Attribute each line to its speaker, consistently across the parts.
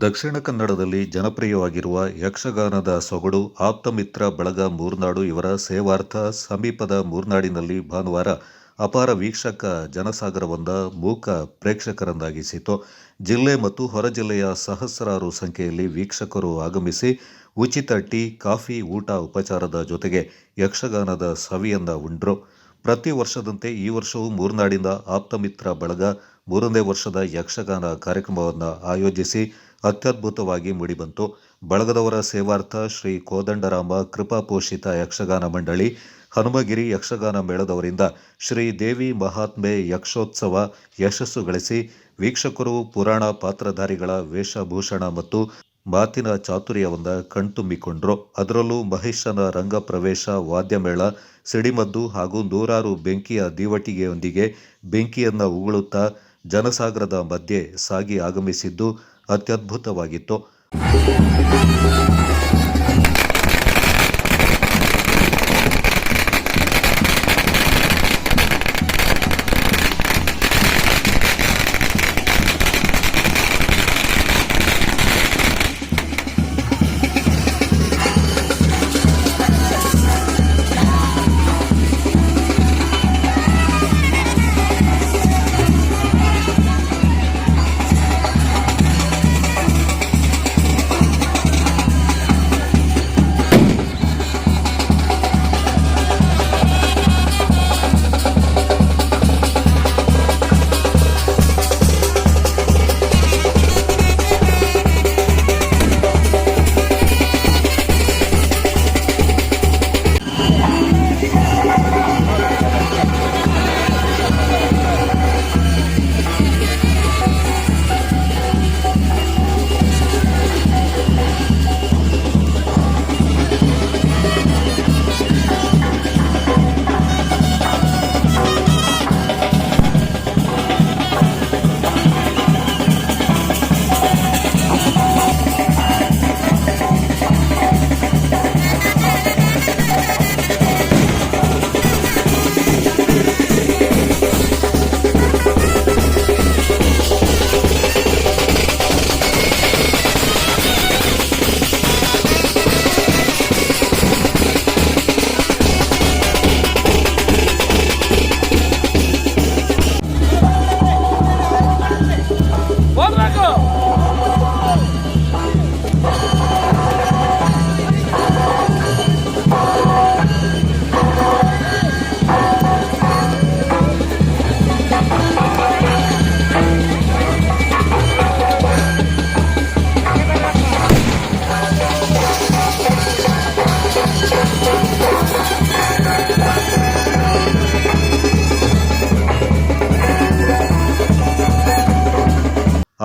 Speaker 1: ದಕ್ಷಿಣ ಕನ್ನಡದಲ್ಲಿ ಜನಪ್ರಿಯವಾಗಿರುವ ಯಕ್ಷಗಾನದ ಸೊಗಡು ಆಪ್ತಮಿತ್ರ ಬಳಗ ಮೂರ್ನಾಡು ಇವರ ಸೇವಾರ್ಥ ಸಮೀಪದ ಮೂರ್ನಾಡಿನಲ್ಲಿ ಭಾನುವಾರ ಅಪಾರ ವೀಕ್ಷಕ ಜನಸಾಗರವೊಂದ ಮೂಕ ಪ್ರೇಕ್ಷಕರನ್ನಾಗಿಸಿತು. ಜಿಲ್ಲೆ ಮತ್ತು ಹೊರ ಜಿಲ್ಲೆಯ ಸಹಸ್ರಾರು ಸಂಖ್ಯೆಯಲ್ಲಿ ವೀಕ್ಷಕರು ಆಗಮಿಸಿ ಉಚಿತ ಟೀ, ಕಾಫಿ, ಊಟ, ಉಪಚಾರದ ಜೊತೆಗೆ ಯಕ್ಷಗಾನದ ಸವಿಯನ್ನ ಉಂಡ್ರು. ಪ್ರತಿ ವರ್ಷದಂತೆ ಈ ವರ್ಷವೂ ಮೂರ್ನಾಡಿನ ಆಪ್ತಮಿತ್ರ ಬಳಗ 3ನೇ ವರ್ಷದ ಯಕ್ಷಗಾನ ಕಾರ್ಯಕ್ರಮವನ್ನು ಆಯೋಜಿಸಿ ಅತ್ಯದ್ಭುತವಾಗಿ ಮೂಡಿಬಂತು. ಬಳಗದವರ ಸೇವಾರ್ಥ ಶ್ರೀ ಕೋದಂಡರಾಮ ಕೃಪಾಪೋಷಿತ ಯಕ್ಷಗಾನ ಮಂಡಳಿ, ಹನುಮಗಿರಿ ಯಕ್ಷಗಾನ ಮೇಳದವರಿಂದ ಶ್ರೀ ದೇವಿ ಮಹಾತ್ಮೆ ಯಕ್ಷೋತ್ಸವ ಯಶಸ್ಸು ಗಳಿಸಿ ವೀಕ್ಷಕರು ಪುರಾಣ ಪಾತ್ರಧಾರಿಗಳ ವೇಷಭೂಷಣ ಮತ್ತು ಮಾತಿನ ಚಾತುರ್ಯವನ್ನ ಕಣ್ತುಂಬಿಕೊಂಡ್ರು. ಅದರಲ್ಲೂ ಮಹೇಶನ ರಂಗ ಪ್ರವೇಶ, ವಾದ್ಯಮೇಳ, ಸಿಡಿಮದ್ದು ಹಾಗೂ ನೂರಾರು ಬೆಂಕಿಯ ದೀವಟಿಗೆಯೊಂದಿಗೆ ಬೆಂಕಿಯನ್ನ ಉಗುಳುತ್ತಾ ಜನಸಾಗರದ ಮಧ್ಯೆ ಸಾಗಿ ಆಗಮಿಸಿದ್ದು ಅತ್ಯದ್ಭುತವಾಗಿತ್ತು.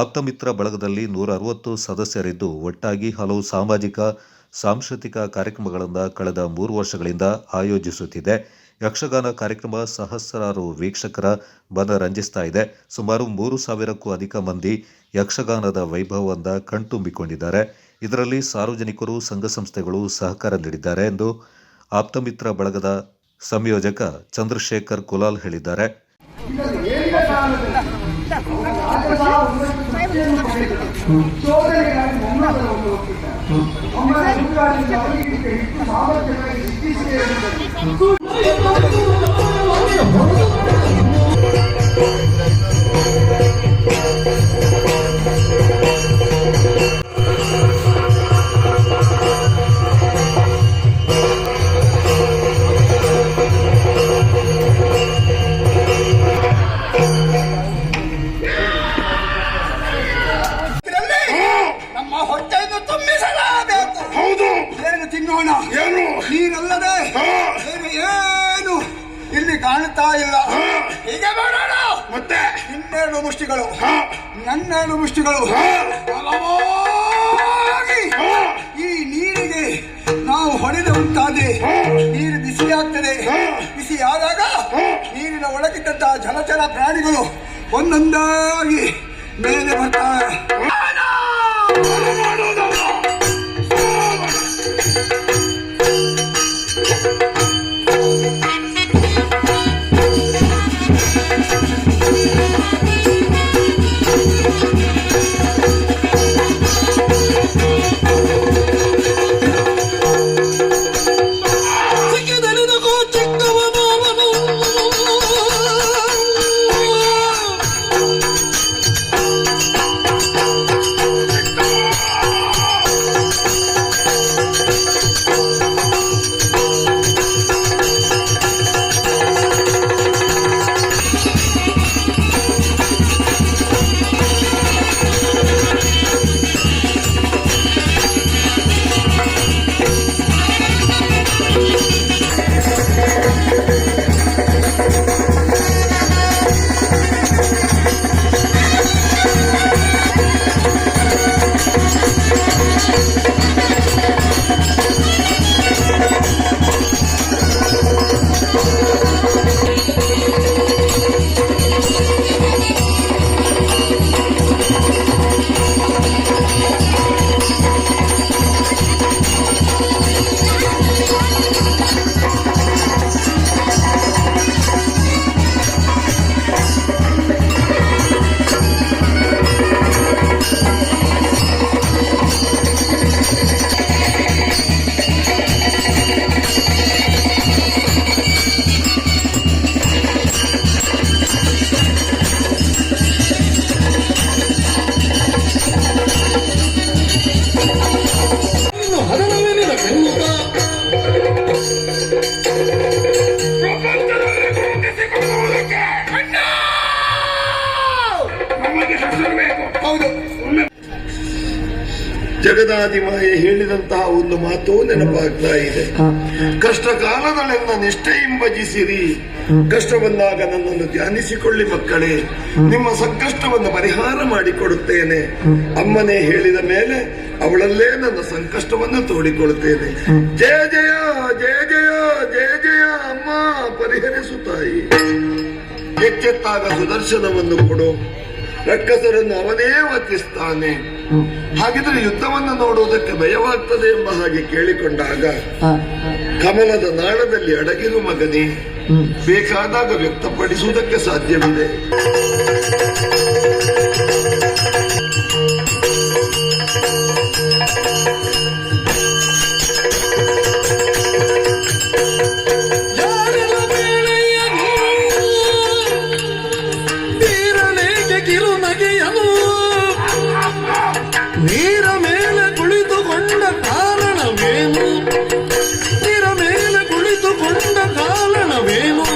Speaker 1: ಆಪ್ತಮಿತ್ರ ಬಳಗದಲ್ಲಿ 160 ಸದಸ್ಯರಿದ್ದು ಒಟ್ಟಾಗಿ ಹಲವು ಸಾಮಾಜಿಕ, ಸಾಂಸ್ಕೃತಿಕ ಕಾರ್ಯಕ್ರಮಗಳನ್ನು ಕಳೆದ 3 ವರ್ಷಗಳಿಂದ ಆಯೋಜಿಸುತ್ತಿದೆ. ಯಕ್ಷಗಾನ ಕಾರ್ಯಕ್ರಮ ಸಹಸ್ರಾರು ವೀಕ್ಷಕರ ಮನ ರಂಜಿಸ್ತಾ ಇದೆ. ಸುಮಾರು 3,000ಕ್ಕೂ ಅಧಿಕ ಮಂದಿ ಯಕ್ಷಗಾನದ ವೈಭವವನ್ನು ಕಣ್ತುಂಬಿಕೊಂಡಿದ್ದಾರೆ. ಇದರಲ್ಲಿ ಸಾರ್ವಜನಿಕರು, ಸಂಘ ಸಂಸ್ಥೆಗಳು ಸಹಕಾರ ನೀಡಿದ್ದಾರೆ ಎಂದು ಆಪ್ತಮಿತ್ರ ಬಳಗದ ಸಂಯೋಜಕ ಚಂದ್ರಶೇಖರ್ ಕುಲಾಲ್ ಹೇಳಿದ್ದಾರೆ.
Speaker 2: ನೀರಲ್ಲದೆ ಏನು ಇಲ್ಲಿ ಕಾಣುತ್ತಾ ಇಲ್ಲ. ಹೀಗೆ ಮಾಡೋಣ. ಮತ್ತೆ ಇನ್ನೇನು ಮುಷ್ಟಿಗಳು, ನನ್ನೇನು ಮುಷ್ಟಿಗಳು ಈ ನೀರಿಗೆ ನಾವು ಹೊಡೆದ ಉಂಟಾದೆ ನೀರು ಬಿಸಿಯಾಗ್ತದೆ. ಬಿಸಿಯಾದಾಗ ನೀರಿನ ಒಳಗಿದ್ದಂತಹ ಜಲಚರ ಪ್ರಾಣಿಗಳು ಒಂದೊಂದಾಗಿ ಮೇಲೆ ಬರ್ತಾರೆ. ಹೌದು.
Speaker 3: ಜಗದಾದಿಮಾಯೆ ಹೇಳಿದಂತಹ ಒಂದು ಮಾತು ನೆನಪಾಗ್ತಾ ಇದೆ. ಕಷ್ಟ ಕಾಲದಳೆಂದ ನಿಷ್ಠೆಯಿಂಬಜಿಸಿರಿ, ಕಷ್ಟ ಬಂದಾಗ ನನ್ನನ್ನು ಧ್ಯಾನಿಸಿಕೊಳ್ಳಿ ಮಕ್ಕಳೇ, ನಿಮ್ಮ ಸಂಕಷ್ಟವನ್ನು ಪರಿಹಾರ ಮಾಡಿಕೊಡುತ್ತೇನೆ. ಅಮ್ಮನೇ ಹೇಳಿದ ಮೇಲೆ ಅವಳಲ್ಲೇ ನನ್ನ ಸಂಕಷ್ಟವನ್ನು ತೋಡಿಕೊಡುತ್ತೇನೆ. ಜಯ ಜಯ ಜಯ ಜಯ ಜಯ ಜಯ ಅಮ್ಮ, ಪರಿಹರಿಸು ತಾಯಿ. ಎಚ್ಚೆತ್ತಾಗ ಸುದರ್ಶನವನ್ನು ಕೊಡು, ರಕ್ಕಸರನ್ನು ಅವನೇ ವಧಿಸ್ತಾನೆ. ಹಾಗಿದ್ರೆ ಯುದ್ಧವನ್ನು ನೋಡುವುದಕ್ಕೆ ಭಯವಾಗ್ತದೆ ಎಂಬ ಹಾಗೆ ಕೇಳಿಕೊಂಡಾಗ, ಕಮಲದ ನಾಳದಲ್ಲಿ ಅಡಗಿರು ಮಗನೇ, ಬೇಕಾದಾಗ ವ್ಯಕ್ತಪಡಿಸುವುದಕ್ಕೆ ಸಾಧ್ಯವಿದೆ.
Speaker 4: ನೀರ ಮೇಲೆ ಕುಳಿತುಕೊಂಡ ಕಾರಣವೇನು? ನೀರ ಮೇಲೆ ಕುಳಿತುಕೊಂಡ ಕಾರಣವೇನು?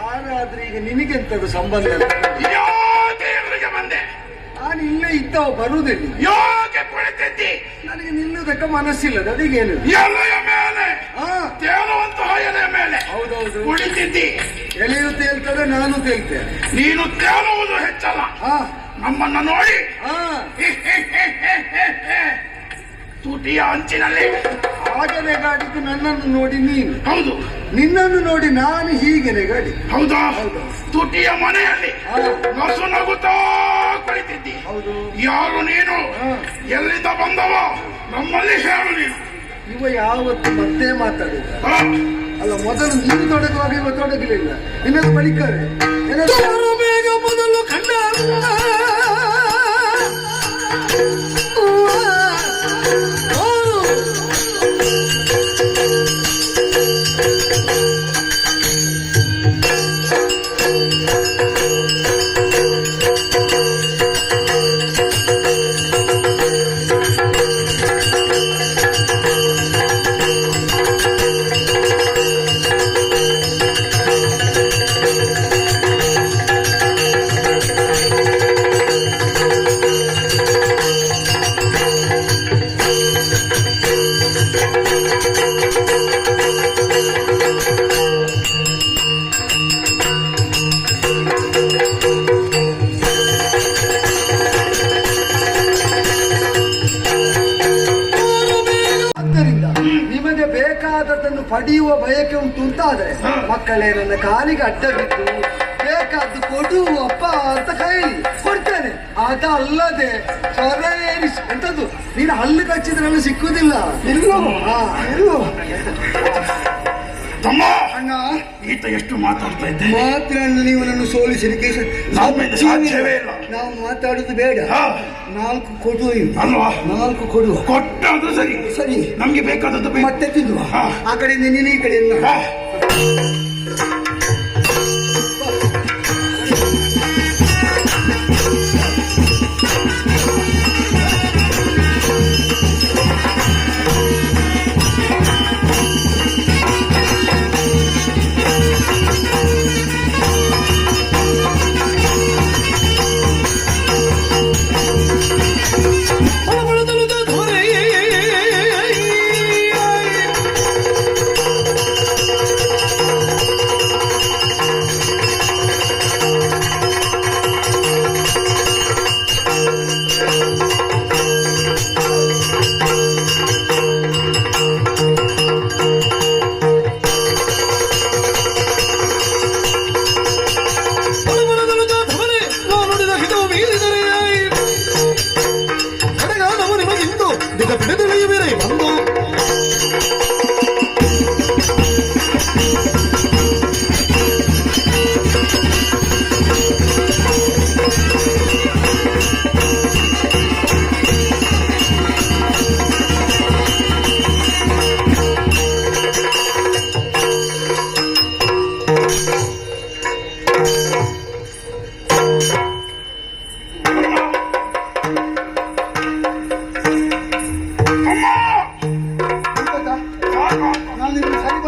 Speaker 2: ಯಾರಾದ್ರೂ ಈಗ ನಿನಗೆಂತದ್ದು ಸಂಬಂಧ?
Speaker 3: ಬಂದೆ
Speaker 2: ನಾನು ಇಲ್ಲೇ ಇದ್ದವ, ಬರುವುದಿಲ್ಲ.
Speaker 3: ಯೋಗೆ ಕುಳಿತಿದ್ದಿ,
Speaker 2: ನನಗೆ ನಿಲ್ಲುವುದಕ್ಕೆ ಮನಸ್ಸಿಲ್ಲ. ಅದಕ್ಕೇನು?
Speaker 3: ಎಲೆಯ ಮೇಲೆ ತೇಲುವಂತಹ ಎಲೆಯ ಮೇಲೆ
Speaker 2: ಹೌದೌದು,
Speaker 3: ಕುಳಿತಿದ್ದಿ.
Speaker 2: ಎಲೆಯು ತೇಲ್ತದೆ, ನಾನು ತೇಲ್ತೇನೆ.
Speaker 3: ನೀನು ತೇಲುವುದು ಹೆಚ್ಚಲ್ಲ, ನಮ್ಮನ್ನ ನೋಡಿ ತುಟಿಯ ಅಂಚಿನಲ್ಲಿ
Speaker 2: ಹಾಗೆ ನೆಗಾಡಿದ್ದು ನನ್ನನ್ನು ನೋಡಿ ನೀನು.
Speaker 3: ಹೌದು,
Speaker 2: ನಿನ್ನನ್ನು ನೋಡಿ ನಾನು ಹೀಗೆ ನೆಗಾಡಿ.
Speaker 3: ಹೌದಾ? ತುಟಿಯ ಮನೆಯಲ್ಲಿ ನಸು ನಗುತ್ತಾ ಕುಳಿತಿದ್ದಿ.
Speaker 2: ಹೌದು.
Speaker 3: ಯಾರು ನೀನು? ಎಲ್ಲಿಂದ ಬಂದವ? ನಮ್ಮಲ್ಲಿ ಹೇಳು ನೀನು.
Speaker 2: ಇವ ಯಾವತ್ತು ಮತ್ತೆ ಮಾತಾಡಿದ ಅಲ್ಲ, ಮೊದಲು ನೀನು ತೊಡಗುವಾಗ ಇವ ತೊಡಗಲಿಲ್ಲ. ಇನ್ನೊಂದು ಬಳಿಕವೇ
Speaker 4: ಬೇಗ ಮೊದಲು ಕಂಡ
Speaker 2: ಬೇಕಾದದನ್ನು ಪಡೆಯುವ ಬಯಕೆ ಉಂಟು ಅಂತಾದ್ರೆ, ಮಕ್ಕಳೇ ನನ್ನ ಕಾಲಿಗೆ ಅಡ್ಡ ಬಿದ್ದು ಬೇಕಾದ್ದು ಕೊಡು ಅಪ್ಪ ಅಂತ ಕೈಲಿ ಕೊಡ್ತೇನೆ. ಅದಲ್ಲದೆ ಸ್ವರ ಏರಿಸಿ ಎಂತದ್ದು, ನೀನು ಹಲ್ಲು ಕಚ್ಚಿದ್ರಲ್ಲಿ ಸಿಕ್ಕುದಿಲ್ಲ.
Speaker 3: ತಮ್ಮ
Speaker 2: ಅಣ್ಣ,
Speaker 3: ಈತ ಎಷ್ಟು ಮಾತಾಡ್ತಾ ಇದ್ದೆ
Speaker 2: ಮಾತ್ರ ನೀವು ನನ್ನ ಸೋಲಿಸಲಿಕ್ಕೆ
Speaker 3: ಸಾಧ್ಯವೇ ಇಲ್ಲ.
Speaker 2: ನಾವು ಮಾತಾಡುದು ಬೇಡ. 4 ಕೊಡುವ
Speaker 3: ಅಲ್ವಾ?
Speaker 2: 4 ಕೊಡುವ.
Speaker 3: ಕೊಟ್ಟದು ಸರಿ
Speaker 2: ಸರಿ,
Speaker 3: ನಮ್ಗೆ ಬೇಕಾದದ್ದು
Speaker 2: ಮತ್ತೆ ತಿನ್ನುವ. ಆ ಕಡೆಯಿಂದ ನೀನು ಈ ಕಡೆಯಿಂದ.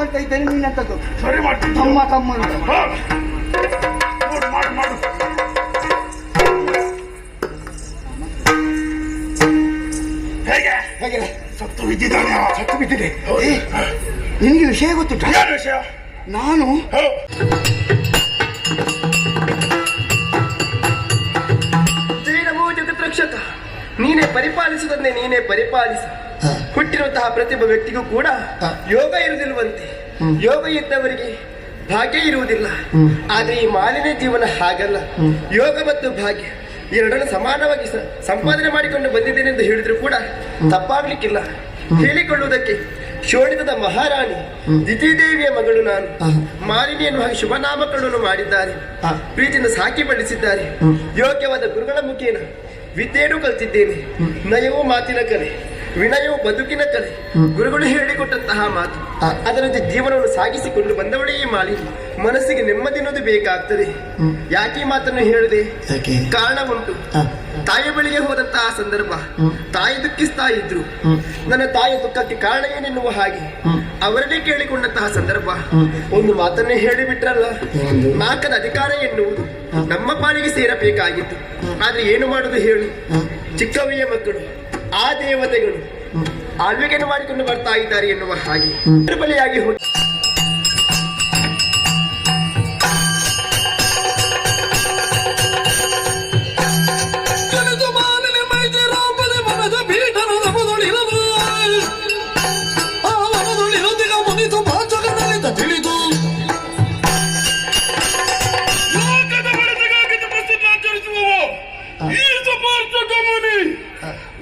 Speaker 2: ಮಾಡ್ತಾ ಇದ್ದೇನೆ, ನೀನಂತದ್ದು
Speaker 3: ಸರಿ ಮಾಡ್ತೀನಿ.
Speaker 2: ತಮ್ಮ ತಮ್ಮನು
Speaker 3: ಹಾ. ಮಾಡು ಮಾಡು. ಹೇಗೆ
Speaker 2: ಹೇಗೆ
Speaker 3: ಸತ್ತು ಬಿದ್ದಿದ್ದಾನೆ.
Speaker 2: ಸತ್ತು ಬಿದ್ದಿದೆ. ನಿನಗೆ ವಿಷಯ ಗೊತ್ತುಂಟ?
Speaker 3: ಏನು ವಿಷಯ?
Speaker 2: ನಾನು
Speaker 3: ಹೋ.
Speaker 5: ನಮೋ ಜಗತ್ರಕ್ಷಕ, ನೀನೇ ಪರಿಪಾಲಿಸುವುದನ್ನೇ ನೀನೇ ಪರಿಪಾಲಿಸು. ಹುಟ್ಟಿರುವಂತಹ ಪ್ರತಿಯೊಬ್ಬ ವ್ಯಕ್ತಿಗೂ ಕೂಡ ಯೋಗ ಇರುವುದಿಲ್ವಂತೆ. ಯೋಗ ಇದ್ದವರಿಗೆ ಭಾಗ್ಯ ಇರುವುದಿಲ್ಲ. ಆದ್ರೆ ಈ ಮಾಲಿನ್ಯ ಜೀವನ ಹಾಗಲ್ಲ. ಯೋಗ ಮತ್ತು ಭಾಗ್ಯ ಎರಡನ್ನು ಸಮಾನವಾಗಿ ಸಂಪಾದನೆ ಮಾಡಿಕೊಂಡು ಬಂದಿದ್ದೇನೆ ಎಂದು ಹೇಳಿದ್ರು ಕೂಡ ತಪ್ಪಾಗ್ಲಿಕ್ಕಿಲ್ಲ. ಹೇಳಿಕೊಳ್ಳುವುದಕ್ಕೆ ಶೋಣಿತದ ಮಹಾರಾಣಿ ದಿತಿದೇವಿಯ ಮಗಳು ನಾನು. ಮಾಲಿನಿಯನ್ನು ಹಾಗೆ ಶುಭ ನಾಮಕರಣವನ್ನು ಮಾಡಿದ್ದಾರೆ. ಪ್ರೀತಿಯಿಂದ ಸಾಕಿ ಬೆಳೆಸಿದ್ದಾರೆ. ಯೋಗ್ಯವಾದ ಗುರುಗಳ ಮುಖೇನ ವಿದ್ಯೆಯನ್ನು ಕಲಿತಿದ್ದೇನೆ. ನಯವು ಮಾತಿನ ಕಲೆ, ವಿನಯವು ಬದುಕಿನ ಕಲೆ. ಗುರುಗಳು ಹೇಳಿಕೊಟ್ಟಂತಹ ಮಾತು, ಅದರಂತೆ ಜೀವನವನ್ನು ಸಾಗಿಸಿಕೊಂಡು ಬಂದವಳೇ ಈ ಮಾಲಿನಿ. ಮನಸ್ಸಿಗೆ ನೆಮ್ಮದಿ ಅನ್ನೋದು ಬೇಕಾಗ್ತದೆ. ಯಾಕೆ ಈ ಮಾತನ್ನು ಹೇಳಿದೆ? ಕಾರಣ ಉಂಟು. ತಾಯಿಯ ಬಳಿಗೆ ಹೋದಂತಹ ಸಂದರ್ಭ, ತಾಯಿ ದುಃಖಿಸ್ತಾ ಇದ್ರು. ನನ್ನ ತಾಯಿಯ ದುಃಖಕ್ಕೆ ಕಾರಣ ಏನೆನ್ನುವ ಹಾಗೆ ಅವರನ್ನೇ ಕೇಳಿಕೊಂಡಂತಹ ಸಂದರ್ಭ. ಒಂದು ಮಾತನ್ನೇ ಹೇಳಿಬಿಟ್ರಲ್ಲ, ನಾಲ್ಕದ ಅಧಿಕಾರ ಎನ್ನುವುದು ನಮ್ಮ ಪಾಲಿಗೆ ಸೇರಬೇಕಾಗಿತ್ತು. ಆದ್ರೆ ಏನು ಮಾಡುದು ಹೇಳು? ಚಿಕ್ಕವಯ್ಯ ಮಕ್ಕಳು, ಆ ದೇವತೆಗಳು ಆಳ್ವಿಕೆಯನ್ನು ಮಾಡಿಕೊಂಡು ಬರ್ತಾ ಇದ್ದಾರೆ ಎನ್ನುವ ಹಾಗೆ ಬಲಿಯಾಗಿ ಹೋಗಿ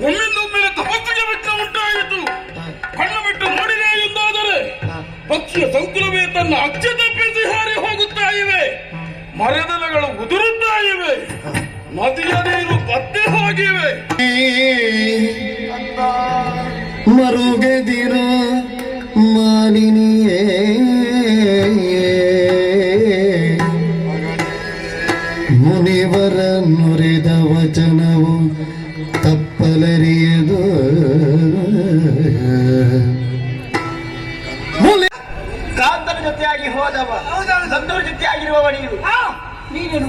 Speaker 3: ಒಮ್ಮಿಂದೊಮ್ಮೆಲೆ ತಪಸ್ಸಿಗೆ ಬೆಟ್ಟ ಉಂಟಾಯಿತು. ಕಣ್ಣು ಬಿಟ್ಟು ನೋಡಿದೆ ಎಂದಾದರೆ ಪಕ್ಷಿಯ ಸಂಕುಲವೇ ತನ್ನ ಅಚ್ಚೆ ತಪ್ಪಿಸಿ ಹಾರಿ ಹೋಗುತ್ತಾ ಇವೆ. ಮರದೆಲೆಗಳು ಉದುರುತ್ತಾ ಇವೆ. ನದಿಯ ನೀರು ಬತ್ತೆ ಹೋಗಿವೆ.
Speaker 4: ಮರುಗೆದಿರೋ ಮಾಲಿನಿಯೇ, ಮುನಿವರ ನುರಿದ ವಚನವು ತಪ್ಪಲರಿಯದು.
Speaker 5: ಕಾಂತನ ಜೊತೆಯಾಗಿ ಹೋದವ, ಸಂದೂರ ಜೊತೆಯಾಗಿರುವವ ನೀನೇನು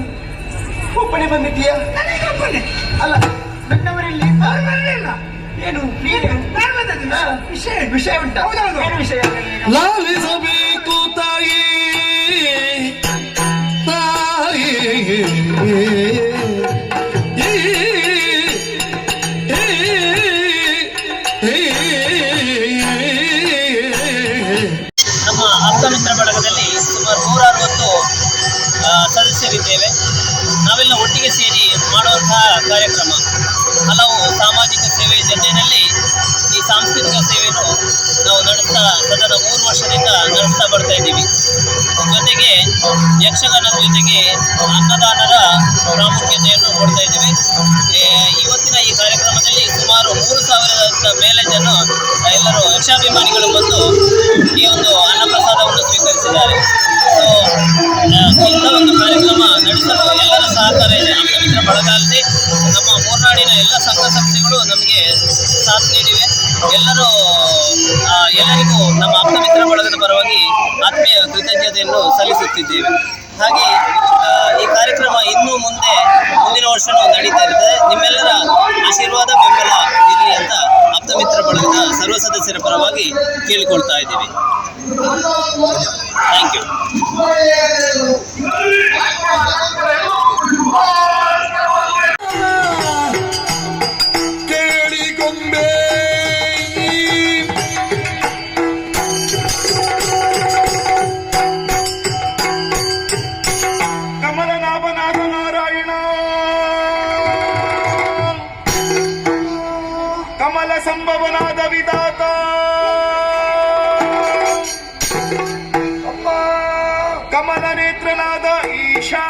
Speaker 5: ಒಬ್ಬನೇ ಬಂದಿದ್ದೀಯ? ಅಲ್ಲ, ನನ್ನವರಲ್ಲಿ ಏನು ವಿಷಯ ಉಂಟಾ? ಏನು ವಿಷಯ?
Speaker 4: ಲಾಲಿಸಬೇಕು ತಾಯಿ ತಾಯಿ,
Speaker 6: ನಮ್ಮ ಆಪ್ತಮಿತ್ರ ಬಳಗದಲ್ಲಿ ಸುಮಾರು 160 ಸದಸ್ಯರಿದ್ದೇವೆ. ನಾವೆಲ್ಲ ಒಟ್ಟಿಗೆ ಸೇರಿ ಮಾಡುವಂತಹ ಕಾರ್ಯಕ್ರಮ ಹಲವು ಸಾಮಾಜಿಕ ಸೇವೆ ಜೊತೆಯಲ್ಲಿ ಈ ಸಾಂಸ್ಕೃತಿಕ ಸೇವೆಯನ್ನು ನಾವು ನಡೆಸ್ತಾ ಸತತ 3 ವರ್ಷದಿಂದ ನಡೆಸ್ತಾ ಬರ್ತಾ ಇದ್ದೀವಿ. ಜೊತೆಗೆ ಯಕ್ಷಗಾನದ ಜೊತೆಗೆ ಅನ್ನದಾನದ ಪ್ರಾಮುಖ್ಯತೆಯನ್ನು ಕೊಡ್ತಾ ಇದ್ದೀವಿ. ಇವತ್ತಿನ ಈ ಕಾರ್ಯಕ್ರಮದಲ್ಲಿ ಸುಮಾರು 3,000 ಮೇಲೆ ಜನ ಎಲ್ಲರೂ ಯಕ್ಷಾಭಿಮಾನಿಗಳು ಬಂದು ಈ ಒಂದು ಅನ್ನಪ್ರಸಾದವನ್ನು ಸ್ವೀಕರಿಸಿದ್ದಾರೆ. ಇಂಥ ಒಂದು ಕಾರ್ಯಕ್ರಮ ನಡೆಸಲು ಎಲ್ಲರ ಸಹಕಾರ ಇದೆ. ಆಪ್ತಮಿತ್ರ ಬಳಗ ಅಲ್ಲದೆ ನಮ್ಮ ಮೂರ್ನಾಡಿನ ಎಲ್ಲ ಸಂಘ ಸಂಸ್ಥೆಗಳು ನಮಗೆ ಸಾಥ್ ನೀಡಿವೆ. ಎಲ್ಲರಿಗೂ ನಮ್ಮ ಆಪ್ತಮಿತ್ರ ಬಳಗದ ಪರವಾಗಿ ಆತ್ಮೀಯ ಕೃತಜ್ಞತೆಯನ್ನು ಸಲ್ಲಿಸುತ್ತಿದ್ದೇವೆ. ಹಾಗೆ ಈ ಕಾರ್ಯಕ್ರಮ ಇನ್ನೂ ಮುಂದಿನ ವರ್ಷವೂ ನಡೀತಾ ಇರ್ತದೆ. ನಿಮ್ಮೆಲ್ಲರ ಆಶೀರ್ವಾದ ಬೆಂಬಲ ಇರಲಿ ಅಂತ ಆಪ್ತಮಿತ್ರ ಬಳಗದ ಸರ್ವ ಸದಸ್ಯರ ಪರವಾಗಿ ಕೇಳಿಕೊಳ್ತಾ ಇದ್ದೀವಿ. Thank you.
Speaker 4: ಕೇಳಿಕೊಂಬೆ
Speaker 3: ಕಮಲನಾಭನಾಥ ನಾರಾಯಣ, ಕಮಲ ಸಂಭವನಾದ ವಿಧಾತ, ಕಮಲ ನೇತ್ರನಾದ ಈಶಾ,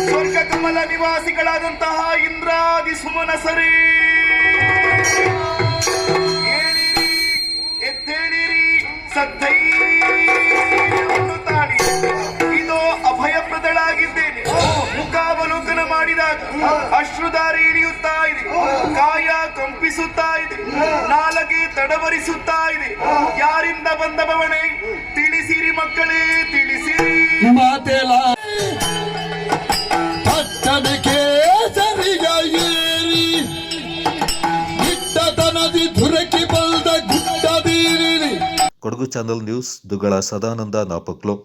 Speaker 3: ಸ್ವರ್ಗ ಕಮಲ ನಿವಾಸಿಗಳಾದಂತಹ ಇಂದ್ರಾದಿ ಸುಮನಸರೇ, ಏಳಿರಿ, ಎದ್ದೇಳಿರಿ, ಸದ್ಧೈರ್ಯವನ್ನು ತಾಳಿ. ಇದೋ ಅಭಯಪ್ರದಳಾಗಿದ್ದೇನೆ. ಮುಖಾವಲೋಕನ ಮಾಡಿದಾಗ ಅಶ್ರುಧಾರೆ ಇಳಿಯುತ್ತದೆ.
Speaker 7: ನಡುಗುತ್ತಾ ಇದೆ, ಕಾಯ ಕಂಪಿಸುತ್ತಾ ಇದೆ, ನಾಲಗೆ ತಡವರಿಸುತ್ತಾ ಇದೆ. ಯಾರಿಂದ ಬಂದ ಬವಣೆ? ತಿಳಿಸಿರಿ ಮಕ್ಕಳೇ, ತಿಳಿಸಿರಿ.
Speaker 4: ಮಾತೆಲ ಪಟ್ಟಣಕ್ಕೆ ಸರಿಗ ಏರಿ ಇಟ್ಟತನದಿ ಧುರಕಿ ಬಲ್ದ ಗುಡ್ಡದೀರಿ.
Speaker 1: ಕೊಡಗು ಚಾನಲ್ ನ್ಯೂಸ್ ದುಗಳ ಸದಾನಂದ ನಾಪಕ್ಲು.